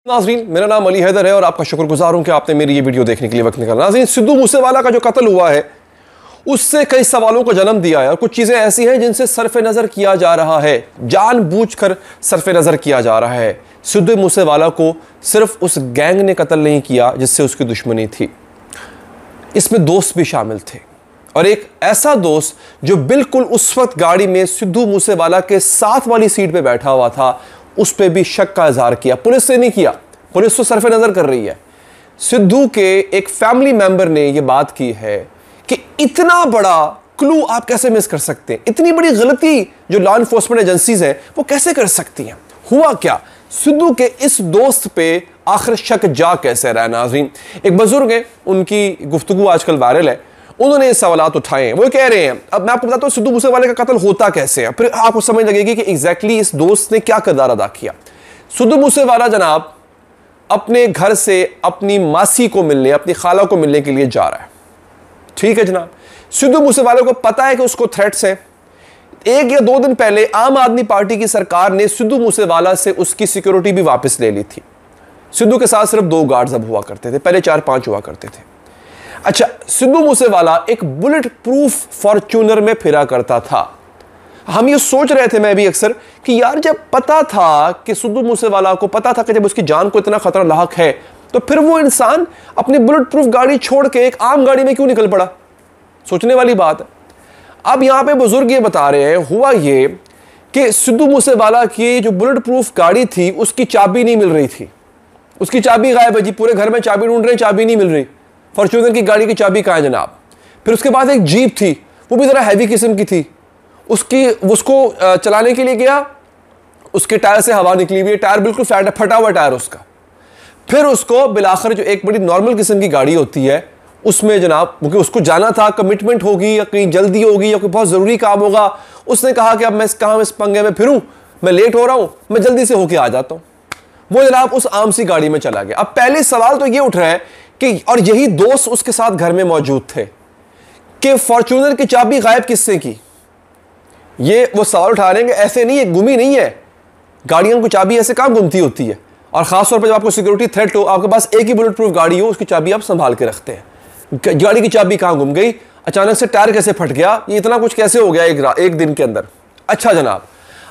नाज़रीन, मेरा नाम अली हैदर है और आपका शुक्रगुजार हूं कि आपने मेरी ये वीडियो देखने के लिए वक्त निकाला। नाज़रीन, सिद्धू मूसेवाला का जो कत्ल हुआ है उससे कई सवालों को जन्म दिया है और कुछ चीज़ें ऐसी हैं जिनसे सरफ नज़र किया जा रहा है, जानबूझकर सरफ नज़र किया जा रहा है। सिद्धू मूसेवाला को सिर्फ उस गैंग ने कत्ल नहीं किया जिससे उसकी दुश्मनी थी, इसमें दोस्त भी शामिल थे और एक ऐसा दोस्त जो बिल्कुल उस वक्त गाड़ी में सिद्धू मूसेवाला के साथ वाली सीट पे बैठा हुआ था, उस पर भी शक का इजहार किया। पुलिस ने नहीं किया, पुलिस तो सरफ नज़र कर रही है। सिद्धू के एक फैमिली मेंबर ने यह बात की है कि इतना बड़ा क्लू आप कैसे मिस कर सकते हैं, इतनी बड़ी गलती जो लॉ एनफोर्समेंट एजेंसीज हैं वो कैसे कर सकती हैं। हुआ क्या, सिद्धू के इस दोस्त पे आखिर शक जा कैसे रहा है। नाज़रीन, एक बुजुर्ग है, उनकी गुफ्तगू आजकल वायरल है, उन्होंने ये सवालात उठाए हैं। वो कह रहे हैं, अब मैं आपको बताता हूँ सिद्धू मूसेवाले का कत्ल होता कैसे है, फिर आपको समझ लगेगी कि एग्जैक्टली इस दोस्त ने क्या किरदार अदा किया। सिद्धू मूसेवाला जनाब अपने घर से अपनी मासी को मिलने, अपनी खाला को मिलने के लिए जा रहा है। ठीक है जनाब, सिद्धू मूसेवाले को पता है कि उसको थ्रेट्स हैं। 1 या 2 दिन पहले आम आदमी पार्टी की सरकार ने सिद्धू मूसेवाला से उसकी सिक्योरिटी भी वापस ले ली थी। सिद्धू के साथ सिर्फ 2 गार्ड्स अब हुआ करते थे, पहले 4-5 हुआ करते थे। अच्छा, सिद्धू मूसेवाला एक बुलेट प्रूफ फॉर्च्यूनर में फिरा करता था। हम ये सोच रहे थे, मैं भी अक्सर, कि यार जब पता था कि सिद्धू मूसेवाला को पता था कि जब उसकी जान को इतना खतरा लाहक है, तो फिर वो इंसान अपनी बुलेट प्रूफ गाड़ी छोड़ के एक आम गाड़ी में क्यों निकल पड़ा। सोचने वाली बात है। अब यहां पे बुजुर्ग ये बता रहे हैं, हुआ ये कि सिद्धू मूसेवाला की जो बुलेट प्रूफ गाड़ी थी उसकी चाबी नहीं मिल रही थी, उसकी चाबी गायब है जी। पूरे घर में चाबी ढूंढ रहे हैं, चाबी नहीं मिल रही। फॉर्च्यूनर की गाड़ी की चाबी कहाँ है जनाब। फिर उसके बाद एक जीप थी, वो भी ज़रा हैवी किस्म की थी, उसको चलाने के लिए गया, उसके टायर से हवा निकली हुई है, टायर बिल्कुल फटा हुआ टायर उसका। फिर उसको बिलाखिर जो एक बड़ी नॉर्मल किस्म की गाड़ी होती है उसमें जनाब, क्योंकि उसको जाना था, कमिटमेंट होगी या कहीं जल्दी होगी या कोई बहुत ज़रूरी काम होगा, उसने कहा कि अब मैं इस पंगे में फिरूँ, मैं लेट हो रहा हूँ, मैं जल्दी से होके आ जाता हूँ। वो जनाब उस आम सी गाड़ी में चला गया। अब पहले सवाल तो ये उठ रहा है कि, और यही दोस्त उसके साथ घर में मौजूद थे, कि फॉर्च्यूनर की चाबी गायब किससे की। ये वो सवाल उठा रहे हैं कि ऐसे नहीं है, गुमी नहीं है, गाड़ियों की चाबी ऐसे कहाँ गुमती होती है। और खासतौर पर जब आपको सिक्योरिटी थ्रेट हो, आपके पास एक ही बुलेट प्रूफ गाड़ी हो, उसकी चाबी आप संभाल के रखते हैं। गाड़ी की चाबी कहाँ गुम गई, अचानक से टायर कैसे फट गया, ये इतना कुछ कैसे हो गया एक दिन के अंदर। अच्छा जनाब,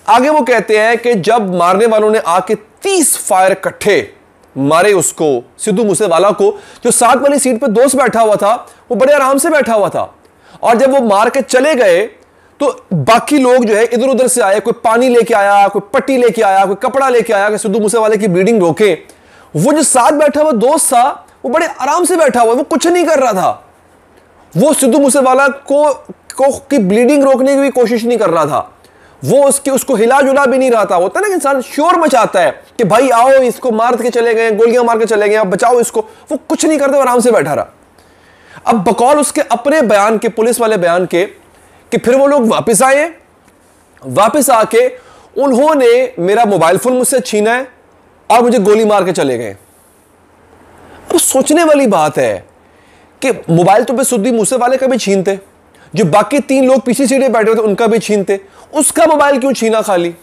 आगे वो कहते हैं कि जब मारने वालों ने आके 30 फायर इकट्ठे मारे उसको, सिद्धू मूसेवाला को, जो साथ वाली सीट पे दोस्त बैठा हुआ था वो बड़े आराम से बैठा हुआ था, और जब वो मार के चले गए तो बाकी लोग जो है इधर उधर से आए, कोई पानी लेके आया, कोई पट्टी लेके आया, कोई कपड़ा लेके आया कि सिद्धू मूसेवाले की ब्लीडिंग रोके। वो जो साथ बैठा हुआ दोस्त था वो बड़े आराम से बैठा हुआ, वो कुछ नहीं कर रहा था, वो सिद्धू मूसेवाला को की ब्लीडिंग रोकने की भी कोशिश नहीं कर रहा था, वो उसको हिला जुला भी नहीं रहा था। होता है ना, इंसान शोर मचाता है कि भाई आओ, इसको मार के चले गए, गोलियां मार के चले गए, बचाओ इसको, वो कुछ नहीं करते, आराम से बैठा रहा। अब बकौल उसके अपने बयान के, पुलिस वाले बयान के, कि फिर वो लोग वापस आए, वापस आके उन्होंने मेरा मोबाइल फोन मुझसे छीना है और मुझे गोली मार के चले गए। अब सोचने वाली बात है कि मोबाइल तो सिद्धू मूसेवाले का भी छीनते, जो बाकी 3 लोग पीछे सीटे बैठे हुए थे उनका भी छीनते, उसका मोबाइल क्यों छीना खाली।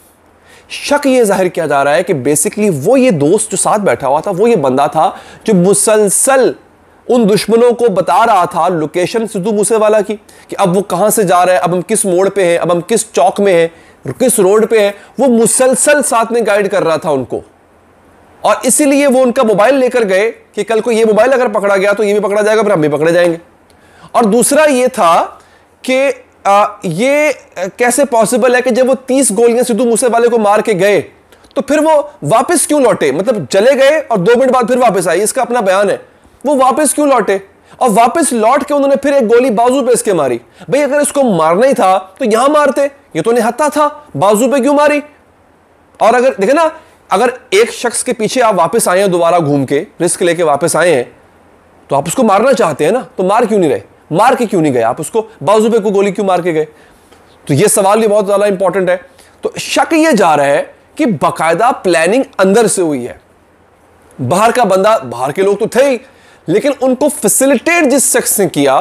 शक ये जाहिर किया जा रहा है कि बेसिकली वो ये दोस्त जो साथ बैठा हुआ था, वो ये बंदा था जो मुसलसल उन दुश्मनों को बता रहा था लोकेशन सिद्धू मूसेवाला की, कि अब वो कहां से जा रहा है, अब हम किस मोड़ पे हैं, अब हम किस चौक में हैं, किस रोड पे हैं। वो मुसलसल साथ में गाइड कर रहा था उनको, और इसीलिए वो उनका मोबाइल लेकर गए कि कल को ये मोबाइल अगर पकड़ा गया तो ये भी पकड़ा जाएगा, फिर हम भी पकड़े जाएंगे। और दूसरा ये था कि ये कैसे पॉसिबल है कि जब वो 30 गोलियां सिद्धू मूसेवाले को मार के गए तो फिर वो वापस क्यों लौटे, मतलब चले गए और 2 मिनट बाद फिर वापस आए, इसका अपना बयान है। वो वापस क्यों लौटे, और वापस लौट के उन्होंने फिर एक गोली बाजू पे इसके मारी। भाई अगर इसको मारना ही था तो यहां मारते, ये तो निहत्था था, बाजू पे क्यों मारी। और अगर देखे ना, अगर एक शख्स के पीछे आप वापस आए हैं, दोबारा घूम के रिस्क लेके वापस आए हैं, तो आप उसको मारना चाहते हैं ना, तो मार क्यों नहीं रहे, मार के क्यों नहीं गए आप उसको, बाजू पे को गोली क्यों मार के गए। तो ये सवाल ये बहुत ज्यादा इंपॉर्टेंट है। तो शक ये जा रहा है कि बाकायदा प्लानिंग अंदर से हुई है, बाहर का बंदा, बाहर के लोग तो थे ही, लेकिन उनको फैसिलिटेट जिस शख्स ने किया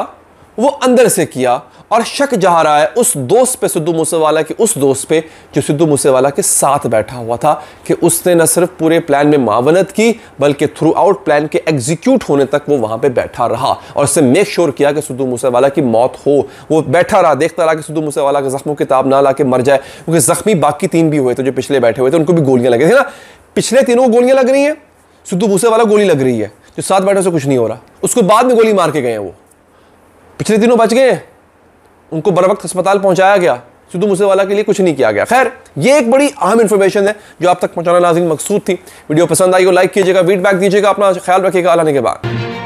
वो अंदर से किया, और शक जा रहा है उस दोस्त पे, सिद्धू मूसेवाला के उस दोस्त पे जो सिद्धू मूसेवाला के साथ बैठा हुआ था, कि उसने न सिर्फ पूरे प्लान में मावनत की बल्कि थ्रू आउट प्लान के एग्जीक्यूट होने तक वो वहां पे बैठा रहा और उससे मेक श्योर किया कि सिद्धू मूसेवाला की मौत हो। वो बैठा रहा, देखता रहा कि सिद्धू मूसेवाला के जख्मों की ताब ना ला के मर जाए, क्योंकि जख्मी बाकी 3 भी हुए थे जो पिछले बैठे हुए थे, उनको भी गोलियां लगी थी ना। पिछले तीनों को गोलियां लग रही हैं, सिद्धू मूसेवाला गोली लग रही है, जो साथ बैठे से कुछ नहीं हो रहा, उसको बाद में गोली मार के गए हैं। वो पिछले तीनों बच गए हैं, उनको बर वक्त अस्पताल पहुंचाया गया, सिद्धू मूसेवाला के लिए कुछ नहीं किया गया। खैर, ये एक बड़ी अहम इंफॉर्मेशन है जो आप तक पहुंचाना नाज़रीन मकसूद थी। वीडियो पसंद आई हो लाइक कीजिएगा, फीडबैक दीजिएगा, अपना ख्याल रखिएगा। अल्लाह ने के बाद।